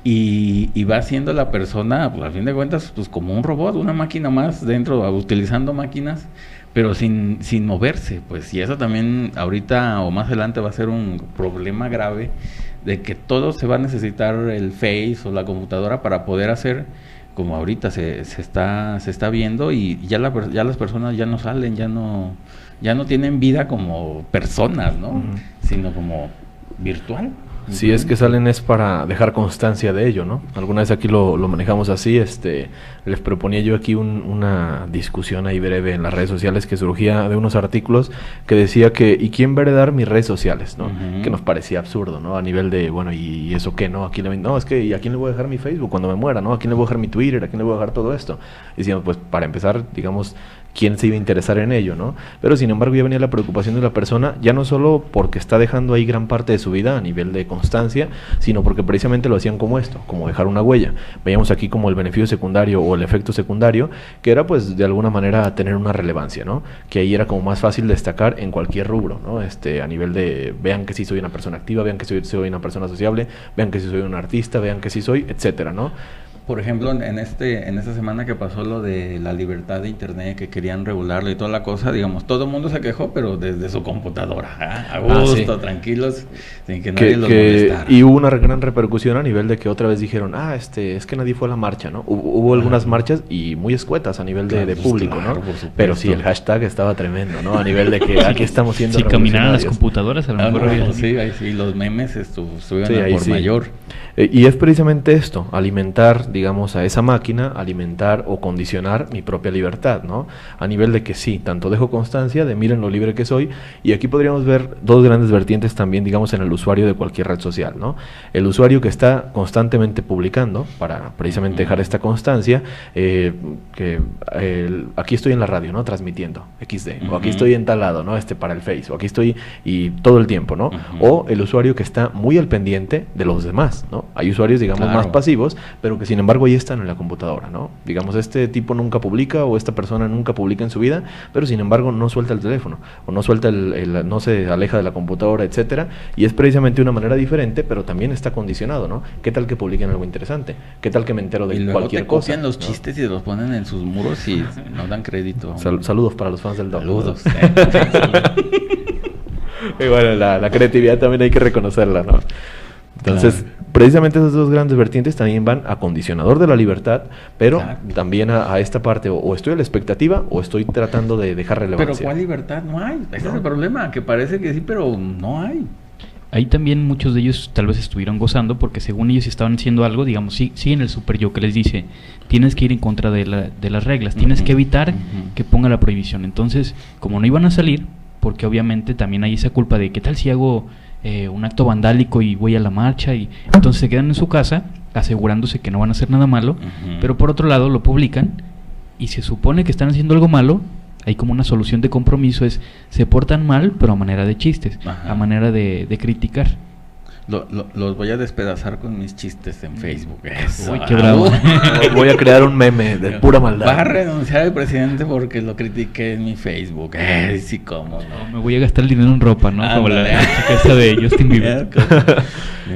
y va haciendo la persona, pues a fin de cuentas, pues como un robot, una máquina más dentro, utilizando máquinas, pero sin moverse, pues. Y eso también ahorita o más adelante va a ser un problema grave de que todo se va a necesitar el Face o la computadora para poder hacer, como ahorita se está viendo, y ya las personas ya no salen, ya no tienen vida como personas, ¿no? Sino como virtual. Si es que salen es para dejar constancia de ello, ¿no? Alguna vez aquí lo manejamos así, les proponía yo aquí una discusión ahí breve en las redes sociales que surgía de unos artículos que decía que, ¿y quién va a heredar mis redes sociales, no? Que nos parecía absurdo, ¿no? A nivel de, bueno, ¿y eso qué, no? No, es que, ¿y a quién le voy a dejar mi Facebook cuando me muera, no? ¿A quién le voy a dejar mi Twitter? ¿A quién le voy a dejar todo esto? Y decíamos, pues, para empezar, digamos, quién se iba a interesar en ello, ¿no? Pero sin embargo ya venía la preocupación de la persona, ya no solo porque está dejando ahí gran parte de su vida a nivel de constancia, sino porque precisamente lo hacían como esto, como dejar una huella. Veíamos aquí como el beneficio secundario o el efecto secundario, que era pues de alguna manera tener una relevancia, ¿no? Que ahí era como más fácil destacar en cualquier rubro, ¿no? A nivel de, vean que sí soy una persona activa, vean que soy una persona sociable, vean que sí soy un artista, vean que sí soy, etcétera, ¿no? Por ejemplo, en esta semana que pasó lo de la libertad de internet, que querían regularlo y toda la cosa, digamos, todo el mundo se quejó, pero desde su computadora, a gusto, sí, tranquilos, sin que nadie los molestara. Y hubo una gran repercusión a nivel de que otra vez dijeron, es que nadie fue a la marcha, ¿no? Hubo algunas marchas y muy escuetas a nivel de público, claro, ¿no? Pero sí, el hashtag estaba tremendo, ¿no? A nivel de que aquí estamos siendo revolucionarios. Si caminaran las computadoras, a lo mejor sí, los memes estuvieron por mayor. Y es precisamente esto, alimentar, digamos, a esa máquina, alimentar o condicionar mi propia libertad, ¿no? A nivel de que sí, tanto dejo constancia de miren lo libre que soy, y aquí podríamos ver dos grandes vertientes también, digamos, en el usuario de cualquier red social, ¿no? El usuario que está constantemente publicando para precisamente dejar esta constancia, aquí estoy en la radio, ¿no? Transmitiendo, XD, o aquí estoy en tal lado, ¿no? Para el Face, o aquí estoy y todo el tiempo, ¿no? O el usuario que está muy al pendiente de los demás, ¿no? Hay usuarios, digamos, más pasivos, pero que sin embargo ahí están en la computadora, ¿no? Digamos, este tipo nunca publica o esta persona nunca publica en su vida, pero sin embargo no suelta el teléfono o no suelta no se aleja de la computadora, etcétera, y es precisamente una manera diferente, pero también está condicionado, ¿no? ¿Qué tal que publiquen algo interesante? ¿Qué tal que me entero de cualquier cosa? Copian los chistes y los ponen en sus muros y no dan crédito. Saludos para los fans del Doc. Saludos. Y bueno, la creatividad también hay que reconocerla, ¿no? Entonces, precisamente esas dos grandes vertientes también van a condicionador de la libertad, pero también a esta parte, o estoy a la expectativa o estoy tratando de dejar relevancia. Pero ¿cuál libertad? No hay. Ese es el problema, que parece que sí, pero no hay. Ahí también muchos de ellos tal vez estuvieron gozando porque según ellos estaban haciendo algo, digamos, siguen el super yo que les dice, tienes que ir en contra de las reglas, tienes que evitar que ponga la prohibición. Entonces, como no iban a salir, porque obviamente también hay esa culpa de ¿qué tal si hago un acto vandálico y voy a la marcha? Y entonces se quedan en su casa asegurándose que no van a hacer nada malo, pero por otro lado lo publican y se supone que están haciendo algo malo. Hay como una solución de compromiso, se portan mal, pero a manera de chistes, a manera de criticar. Los voy a despedazar con mis chistes en Facebook. Eso. Uy, qué bravo. Voy a crear un meme de pura maldad. Va a renunciar el presidente porque lo critiqué en mi Facebook. Sí, cómo no. Me voy a gastar el dinero en ropa, ¿no? Como la chica de Justin Bieber.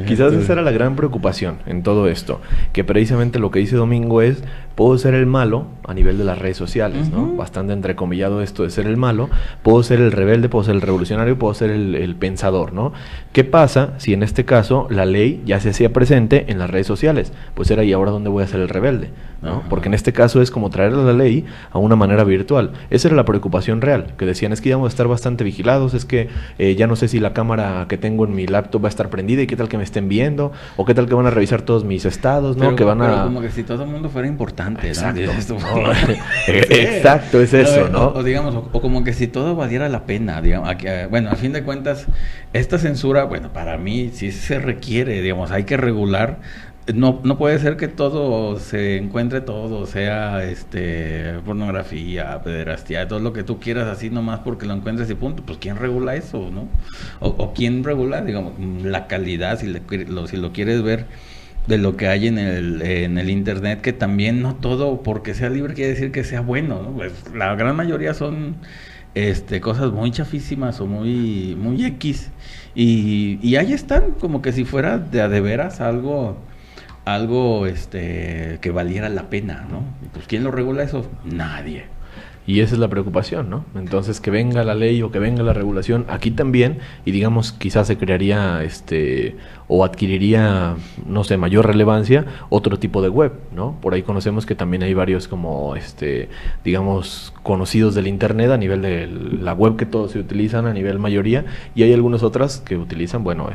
Quizás esa era la gran preocupación en todo esto, que precisamente lo que dice Domingo es, puedo ser el malo a nivel de las redes sociales, ¿no? Bastante entrecomillado esto de ser el malo, puedo ser el rebelde, puedo ser el revolucionario, puedo ser el pensador, ¿no? ¿Qué pasa si en este caso la ley ya se hacía presente en las redes sociales? Pues era, ¿y ahora dónde voy a ser el rebelde? ¿no? Porque en este caso es como traer la ley a una manera virtual. Esa era la preocupación real, que decían, es que íbamos a estar bastante vigilados, es que ya no sé si la cámara que tengo en mi laptop va a estar prendida y qué tal que me estén viendo, o qué tal que van a revisar todos mis estados, ¿no? Pero, Que van pero a... como que si todo el mundo fuera importante, ¿no? Exacto, ¿no? Exacto, es eso, ¿no? O digamos, o como que si todo valiera la pena, digamos, bueno, a fin de cuentas, esta censura, bueno, para mí sí se requiere, digamos, hay que regular. No puede ser que todo se encuentre, todo sea pornografía, pederastía, todo lo que tú quieras así nomás porque lo encuentres y punto. Pues ¿quién regula eso, no? O ¿quién regula, digamos, la calidad, si lo quieres ver de lo que hay en el internet, que también no todo porque sea libre quiere decir que sea bueno, ¿no? Pues la gran mayoría son cosas muy chafísimas o muy X y ahí están, como que si fuera de veras algo que valiera la pena, ¿no? Pues ¿quién lo regula eso? Nadie. Y esa es la preocupación, ¿no? Entonces, que venga la ley o que venga la regulación aquí también, y digamos, quizás se crearía o adquiriría, no sé, mayor relevancia otro tipo de web, ¿no? Por ahí conocemos que también hay varios como, digamos, conocidos del internet a nivel de la web que todos se utilizan a nivel mayoría, y hay algunas otras que utilizan, bueno,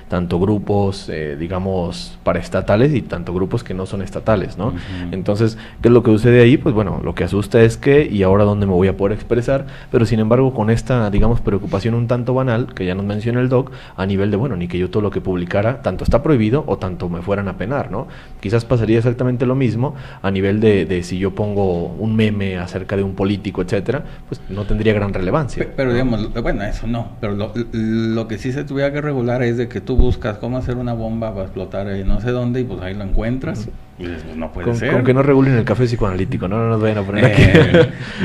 tanto grupos, digamos, paraestatales y tanto grupos que no son estatales, ¿no? Uh-huh. Entonces, ¿qué es lo que sucede ahí? Pues bueno, lo que asusta es que, ¿y ahora dónde me voy a poder expresar? Pero sin embargo, con esta, digamos, preocupación un tanto banal, que ya nos menciona el doc, a nivel de, bueno, ni que yo todo lo que publicara tanto está prohibido o tanto me fueran a penar, ¿no? Quizás pasaría exactamente lo mismo a nivel de si yo pongo un meme acerca de un político, etcétera, pues no tendría gran relevancia. Pero digamos, bueno, eso no, pero lo que sí se tuviera que regular es de que tú buscas cómo hacer una bomba para explotar no sé dónde y pues ahí lo encuentras. Y pues no puede ser. Con que no regulen el café psicoanalítico, no nos vayan a poner aquí.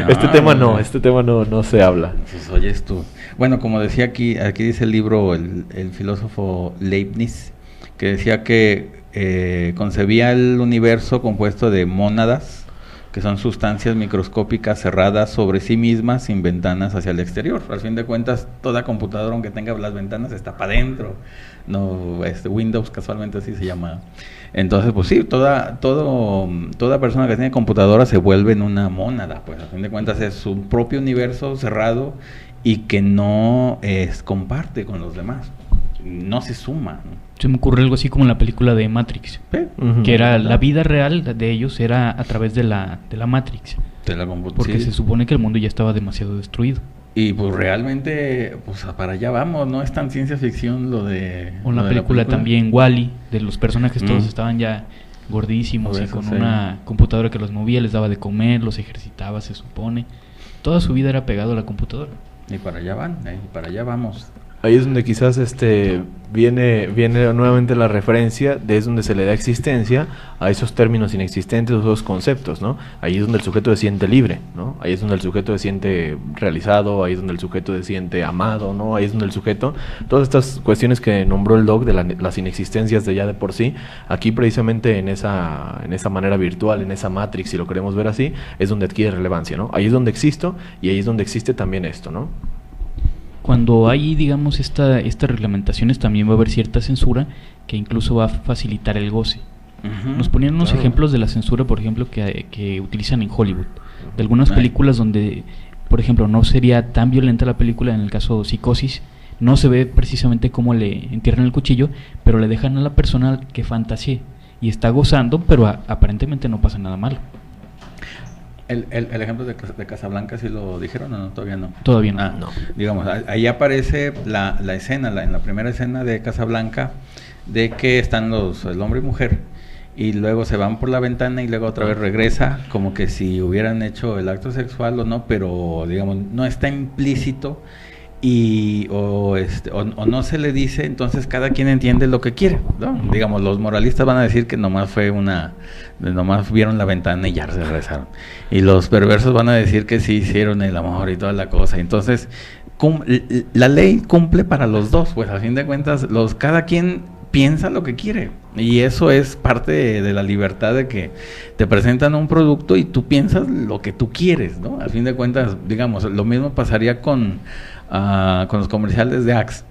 Este tema no se habla. Pues oyes tú. Bueno, como decía aquí dice el libro el filósofo Leibniz, que decía que concebía el universo compuesto de mónadas, que son sustancias microscópicas cerradas sobre sí mismas sin ventanas hacia el exterior. Al fin de cuentas, toda computadora, aunque tenga las ventanas, está para adentro. No, Windows casualmente así se llama. Entonces, pues sí, toda persona que tiene computadora se vuelve en una mónada. Pues al fin de cuentas es su propio universo cerrado y que no comparte con los demás. No se suma, ¿no? Se me ocurre algo así como la película de Matrix, que era la vida real de ellos era a través de la Matrix, porque se supone que el mundo ya estaba demasiado destruido. Y pues realmente, pues para allá vamos, no es tan ciencia ficción lo de... O la película también, Wall-E, de los personajes todos estaban ya gordísimos y con una computadora que los movía, les daba de comer, los ejercitaba, se supone. Toda su vida era pegado a la computadora. Y para allá van, para allá vamos. Ahí es donde quizás viene nuevamente la referencia, es donde se le da existencia a esos términos inexistentes, a esos conceptos, ¿no? Ahí es donde el sujeto se siente libre, ¿no? Ahí es donde el sujeto se siente realizado, ahí es donde el sujeto se siente amado, ¿no? Ahí es donde el sujeto, todas estas cuestiones que nombró el doc de las inexistencias de ya de por sí, aquí precisamente en esa manera virtual, en esa matrix, si lo queremos ver así, es donde adquiere relevancia, ¿no? Ahí es donde existo y ahí es donde existe también esto, ¿no? Cuando hay, digamos, estas reglamentaciones, también va a haber cierta censura que incluso va a facilitar el goce. Nos ponían unos ejemplos de la censura, por ejemplo, que utilizan en Hollywood. De algunas películas donde, por ejemplo, no sería tan violenta la película, en el caso Psicosis, no se ve precisamente cómo le entierran el cuchillo, pero le dejan a la persona que fantasee y está gozando, pero aparentemente no pasa nada malo. El ejemplo de Casablanca, ¿sí lo dijeron o no? Todavía no. Todavía no. No. Digamos, ahí aparece la escena, en la primera escena de Casablanca, de que están el hombre y mujer, y luego se van por la ventana y luego otra vez regresa, como que si hubieran hecho el acto sexual o no, pero digamos, no está implícito o no se le dice, entonces cada quien entiende lo que quiere, ¿no? Digamos, los moralistas van a decir que nomás vieron la ventana y ya se regresaron, y los perversos van a decir que sí hicieron el amor y toda la cosa. Entonces la ley cumple para los dos, pues a fin de cuentas cada quien piensa lo que quiere, y eso es parte de la libertad, de que te presentan un producto y tú piensas lo que tú quieres, ¿no? A fin de cuentas, digamos, lo mismo pasaría con los comerciales de Axe.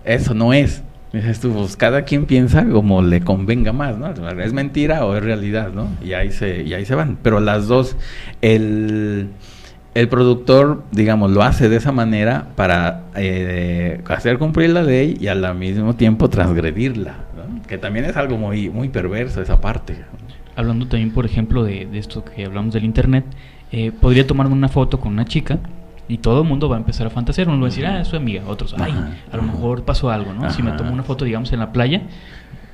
Eso no es. Dices tú, pues cada quien piensa como le convenga más, ¿no? ¿Es mentira o es realidad, no? Y ahí se van. Pero las dos, el productor, digamos, lo hace de esa manera para hacer cumplir la ley y al mismo tiempo transgredirla, ¿no? Que también es algo muy, muy perverso esa parte. Hablando también, por ejemplo, de esto que hablamos del internet, podría tomarme una foto con una chica y todo el mundo va a empezar a fantasear. Uno va a decir, es su amiga. Otros, a lo mejor pasó algo, ¿no? Si me tomo una foto, digamos, en la playa,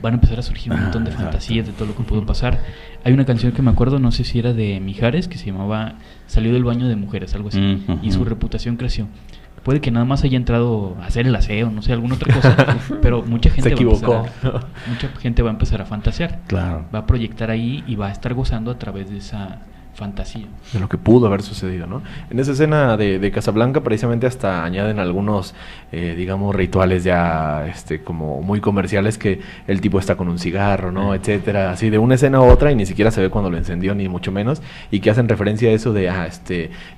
van a empezar a surgir un montón de fantasías de todo lo que pudo pasar. Hay una canción que me acuerdo, no sé si era de Mijares, que se llamaba Salió del baño de mujeres, algo así, y su reputación creció. Puede que nada más haya entrado a hacer el aseo, no sé, alguna otra cosa, pero mucha gente se equivocó. Mucha gente va a empezar a fantasear. Claro. Va a proyectar ahí y va a estar gozando a través de esa fantasía. De lo que pudo haber sucedido, ¿no? En esa escena de Casablanca precisamente hasta añaden algunos, digamos, rituales ya como muy comerciales, que el tipo está con un cigarro, ¿no? Etcétera, así de una escena a otra y ni siquiera se ve cuando lo encendió, ni mucho menos, y que hacen referencia a eso de,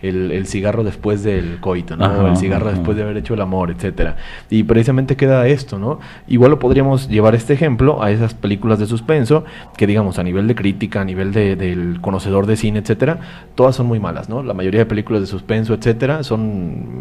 el cigarro después del coito, ¿no? O el cigarro después de haber hecho el amor, etcétera. Y precisamente queda esto, ¿no? Igual lo podríamos llevar este ejemplo a esas películas de suspenso, que digamos, a nivel de crítica, a nivel del conocedor de cine, etcétera, todas son muy malas, ¿no? La mayoría de películas de suspenso, etcétera, son,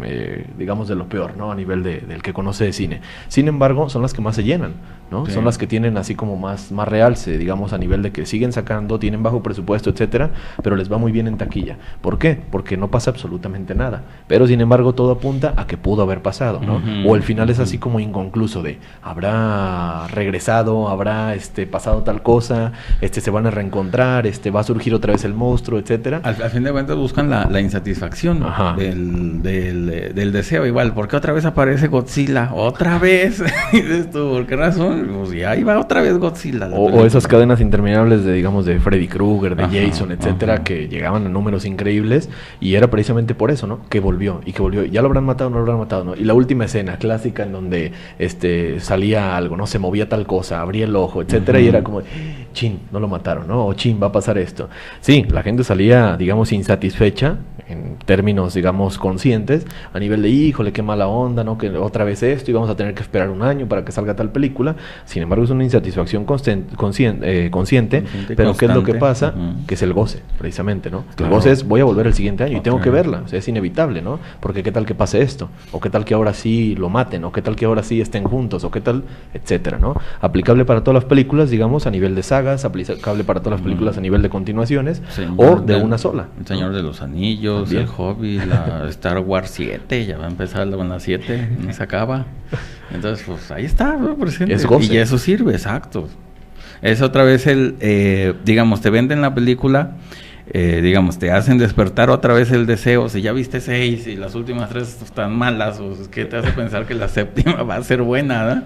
digamos, de lo peor, ¿no? A nivel del que conoce de cine. Sin embargo, son las que más se llenan, ¿no? Sí. Son las que tienen así como más realce, digamos, a nivel de que siguen sacando, tienen bajo presupuesto, etcétera, pero les va muy bien en taquilla. ¿Por qué? Porque no pasa absolutamente nada. Pero, sin embargo, todo apunta a que pudo haber pasado, ¿no? O el final es así como inconcluso de, habrá regresado, habrá pasado tal cosa, se van a reencontrar, va a surgir otra vez el monstruo, etcétera. Al fin de cuentas buscan la insatisfacción del deseo, igual, ¿por qué otra vez aparece Godzilla? ¿Otra vez? Dices tú, ¿por qué razón? Pues ya ahí va otra vez Godzilla. O esas cadenas interminables de, digamos, de Freddy Krueger, de Jason, etcétera, que llegaban a números increíbles, y era precisamente por eso, ¿no? Que volvió. Ya lo habrán matado, no lo habrán matado, ¿no? Y la última escena clásica en donde salía algo, ¿no? Se movía tal cosa, abría el ojo, etcétera, y era como, chin, no lo mataron, ¿no? O chin, va a pasar esto. Sí, la gente salía, digamos, insatisfecha en términos, digamos, conscientes, a nivel de, híjole, qué mala onda, ¿no? Que otra vez esto y vamos a tener que esperar un año para que salga tal película. Sin embargo, es una insatisfacción consciente, pero ¿qué es lo que pasa? Que es el goce, precisamente, ¿no? Claro. El goce es, voy a volver el siguiente año y tengo que verla, o sea, es inevitable, ¿no? Porque qué tal que pase esto, o qué tal que ahora sí lo maten, o qué tal que ahora sí estén juntos, o qué tal, etcétera, ¿no? Aplicable para todas las películas, digamos, a nivel de sagas, aplicable para todas las películas a nivel de continuaciones, o de una sola. El Señor de los Anillos, también. El Hobbit, la Star Wars 7, ya va a empezar con la 7, no se acaba. Entonces, pues ahí está, ¿no? Presente. Es goce. Y eso sirve, exacto. Es otra vez digamos, te venden la película, digamos, te hacen despertar otra vez el deseo. Si ya viste 6 y las últimas 3 están malas, pues ¿qué te hace pensar que la séptima va a ser buena, ¿no?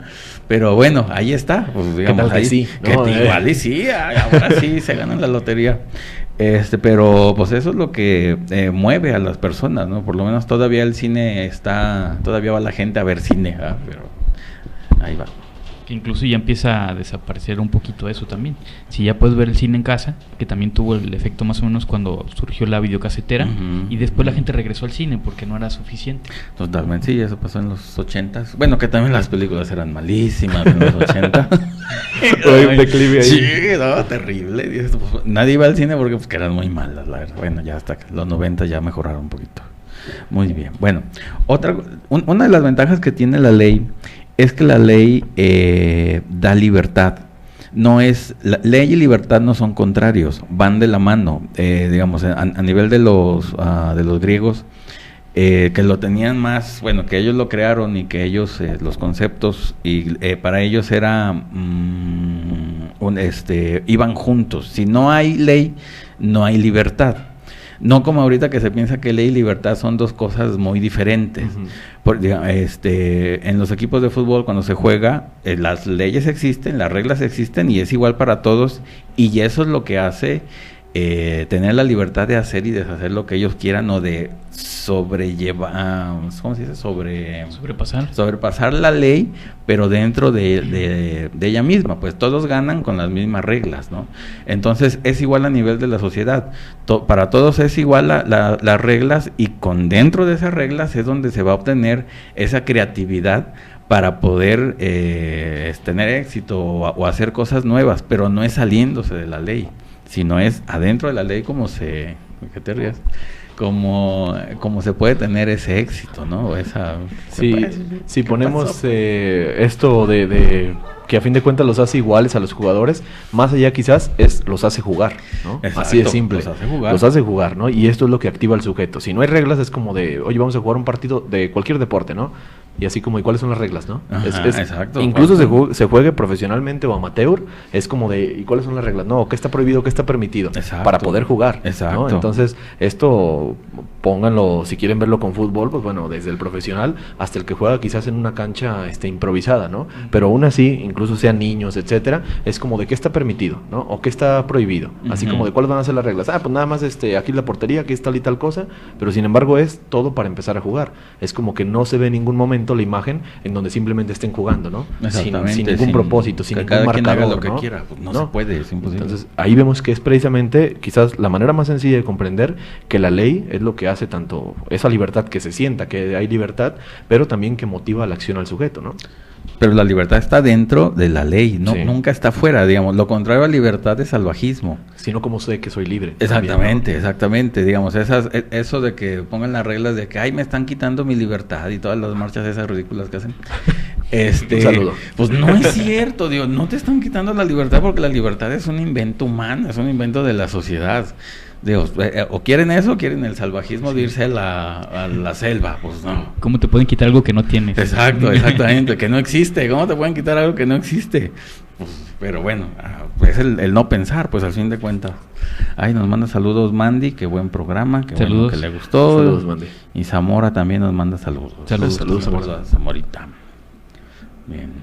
Pero bueno, ahí está, pues digamos, ¿qué tal ahí que sí? ¿No? Igual y sí, ahora sí se ganan la lotería. Pero pues eso es lo que mueve a las personas, ¿no? Por lo menos todavía el cine todavía va la gente a ver cine, ¿eh? Pero ahí va. Que incluso ya empieza a desaparecer un poquito eso también. Si ya puedes ver el cine en casa, que también tuvo el efecto más o menos cuando surgió la videocasetera, y después la gente regresó al cine porque no era suficiente. Totalmente, sí, eso pasó en los 80s. Bueno, que también las películas eran malísimas en los 80. Hay un declive ahí. Sí, no, terrible. Pues, nadie iba al cine porque pues, que eran muy malas, la verdad. Bueno, ya hasta los 90 ya mejoraron un poquito. Muy bien. Bueno, una de las ventajas que tiene la ley es que la ley da libertad. La ley y libertad no son contrarios, van de la mano. Digamos, a nivel de los griegos, que lo tenían más, bueno, que ellos lo crearon y que ellos, los conceptos, y para ellos era, iban juntos. Si no hay ley, no hay libertad. No como ahorita que se piensa que ley y libertad son dos cosas muy diferentes. En los equipos de fútbol cuando se juega, las leyes existen, las reglas existen y es igual para todos, y eso es lo que hace tener la libertad de hacer y deshacer lo que ellos quieran, o de sobrellevar, ¿cómo se dice? Sobrepasar la ley, pero dentro de ella misma, pues todos ganan con las mismas reglas, ¿no? Entonces es igual a nivel de la sociedad, para todos es igual las reglas, y con dentro de esas reglas es donde se va a obtener esa creatividad para poder tener éxito o hacer cosas nuevas, pero no es saliéndose de la ley, sino es adentro de la ley como se puede tener ese éxito, ¿no? Si ponemos esto de que a fin de cuentas los hace iguales a los jugadores, más allá quizás los hace jugar, ¿no? Exacto, así de simple. Los hace jugar, ¿no? Y esto es lo que activa al sujeto. Si no hay reglas, es como de, oye, vamos a jugar un partido de cualquier deporte, ¿no? Y así como, ¿y cuáles son las reglas, no? Ajá, exacto. Incluso se juegue profesionalmente o amateur, es como de, ¿y cuáles son las reglas? No, ¿qué está prohibido, qué está permitido? Exacto. Para poder jugar, exacto, ¿no? Entonces, esto, pónganlo, si quieren verlo con fútbol, pues bueno, desde el profesional hasta el que juega quizás en una cancha improvisada, ¿no? Pero aún así, incluso sean niños, etcétera, es como de qué está permitido, ¿no? O qué está prohibido. Así como de cuáles van a ser las reglas. Pues nada más aquí la portería, aquí es tal y tal cosa, pero sin embargo es todo para empezar a jugar. Es como que no se ve en ningún momento la imagen en donde simplemente estén jugando, ¿no? Sin ningún propósito, sin ningún marcador, quien haga lo que ¿no? quiera, pues no se puede, es imposible. Entonces, ahí vemos que es precisamente quizás la manera más sencilla de comprender que la ley es lo que hace tanto esa libertad, que se sienta que hay libertad, pero también que motiva la acción al sujeto, ¿no? Pero la libertad está dentro de la ley, no, sí, nunca está fuera, digamos. Lo contrario a libertad es salvajismo. Sino como sé que soy libre. Exactamente, también, ¿no? exactamente. Digamos, eso de que pongan las reglas de que, ay, me están quitando mi libertad, y todas las marchas esas ridículas que hacen. Un saludo. Pues no es cierto, digo, no te están quitando la libertad, porque la libertad es un invento humano, es un invento de la sociedad. Digo, o quieren eso, o quieren el salvajismo de irse a la selva, pues no. ¿Cómo te pueden quitar algo que no tienes? Exacto, exactamente, que no existe. ¿Cómo te pueden quitar algo que no existe? Pues, pero bueno, pues el no pensar, pues al fin de cuentas. Ay, nos manda saludos Mandy, qué buen programa, qué bueno que le gustó. Saludos, Mandy. Y Zamora también nos manda saludos. Saludos, Zamorita. Bien.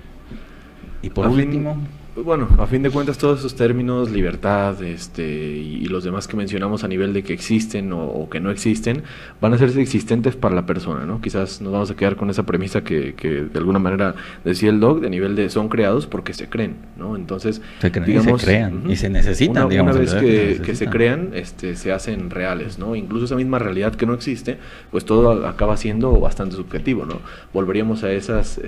Y por último... Bueno, a fin de cuentas todos esos términos, libertad, y los demás que mencionamos a nivel de que existen o que no existen, van a ser existentes para la persona, ¿no? Quizás nos vamos a quedar con esa premisa que de alguna manera decía el Doc, de nivel de son creados porque se creen, ¿no? Entonces, digamos, se crean y se necesitan, digamos. Una vez que se crean, se hacen reales, ¿no? Incluso esa misma realidad que no existe, pues todo acaba siendo bastante subjetivo, ¿no? Volveríamos a esas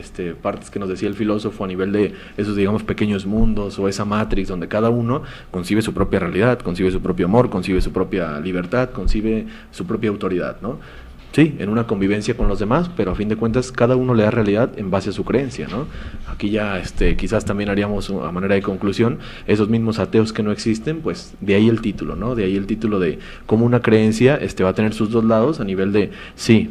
partes que nos decía el filósofo a nivel de esos, digamos, pequeños mundos o esa matrix donde cada uno concibe su propia realidad, concibe su propio amor, concibe su propia libertad, concibe su propia autoridad, ¿no? Sí, en una convivencia con los demás, pero a fin de cuentas cada uno le da realidad en base a su creencia, ¿no? Aquí ya quizás también haríamos a manera de conclusión, esos mismos ateos que no existen, pues de ahí el título, ¿no? De ahí el título de cómo una creencia va a tener sus dos lados a nivel de, sí,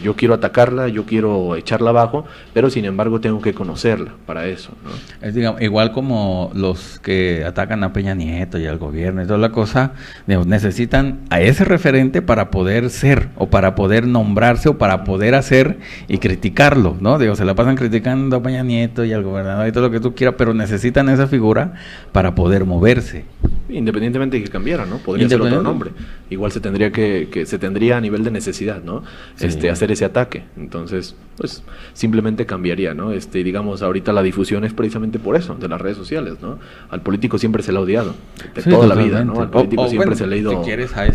yo quiero atacarla, yo quiero echarla abajo, pero sin embargo tengo que conocerla para eso, ¿no? Es, digamos, igual como los que atacan a Peña Nieto y al gobierno y toda la cosa, digamos, necesitan a ese referente para poder ser o para poder nombrarse o para poder hacer y criticarlo, ¿no? Digo, se la pasan criticando a Peña Nieto y al gobernador y todo lo que tú quieras, pero necesitan esa figura para poder moverse. Independientemente de que cambiara, ¿no? Podría ser otro nombre. Igual se tendría se tendría a nivel de necesidad, ¿no? Sí. Hacer ese ataque. Entonces, pues simplemente cambiaría, ¿no? Digamos, ahorita la difusión es precisamente por eso, de las redes sociales, ¿no? Al político siempre se le ha odiado, de toda la vida, ¿no? Al político siempre se le ha ido... Si quieres a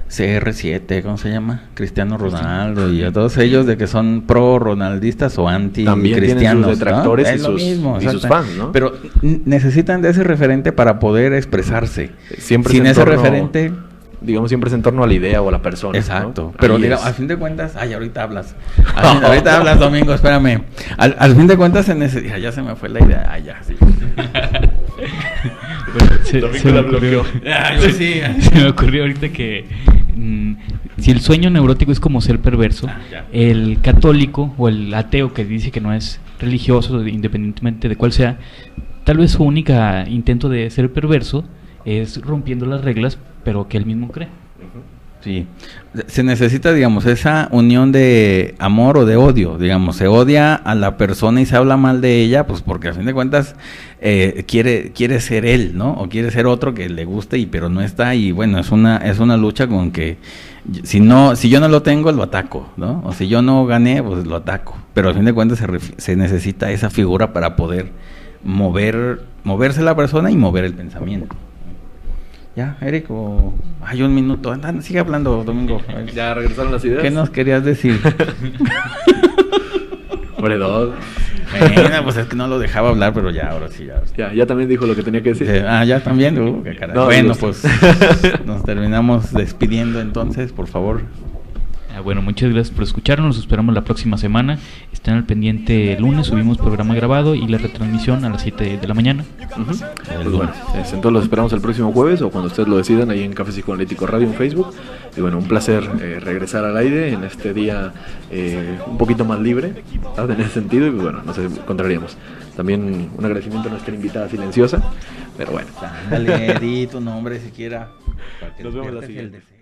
CR7, ¿cómo se llama? Cristiano Ronaldo y a todos ellos de que son pro-ronaldistas o anti-cristianos. También sus detractores, ¿no? y sus fans, ¿no? Pero necesitan de ese referente para poder expresarse. Siempre sin ese referente... Digamos, siempre es en torno a la idea o a la persona. Exacto. ¿no? Pero digamos, a fin de cuentas... Ay, ahorita hablas. Ahorita hablas, Domingo, espérame. Al fin de cuentas se necesita... Ya se me fue la idea. Ay, ya, sí. Se me ocurrió. Se me ocurrió ahorita que... si el sueño neurótico es como ser perverso, el católico o el ateo que dice que no es religioso, independientemente de cuál sea, tal vez su única intento de ser perverso es rompiendo las reglas, pero que él mismo cree. Sí, se necesita, digamos, esa unión de amor o de odio, digamos, se odia a la persona y se habla mal de ella, pues porque a fin de cuentas quiere ser él, ¿no? O quiere ser otro que le guste pero no está, y bueno, es una lucha con que si yo no lo tengo, lo ataco, ¿no? O si yo no gané, pues lo ataco, pero a fin de cuentas se necesita esa figura para poder moverse la persona y mover el pensamiento. Ya, Eric, hay un minuto. Anda, sigue hablando, Domingo. ¿Ya regresaron las ideas? ¿Qué nos querías decir? Hombre, dos. Bueno, pues es que no lo dejaba hablar, pero ya, ahora sí. Ya también dijo lo que tenía que decir. Ya también. Qué caray. No, bueno, pues nos terminamos despidiendo entonces, por favor. Bueno, muchas gracias por escucharnos, nos esperamos la próxima semana. Estén al pendiente el lunes, subimos programa grabado y la retransmisión a las 7 de la mañana. Pues bueno, entonces los esperamos el próximo jueves o cuando ustedes lo decidan ahí en Café Psicoanalítico Radio en Facebook. Y bueno, un placer regresar al aire en este día un poquito más libre, ¿sabes? En ese sentido, y bueno, nos encontraríamos. También un agradecimiento a nuestra invitada silenciosa, pero bueno. Dale, di tu nombre siquiera. Nos vemos la siguiente.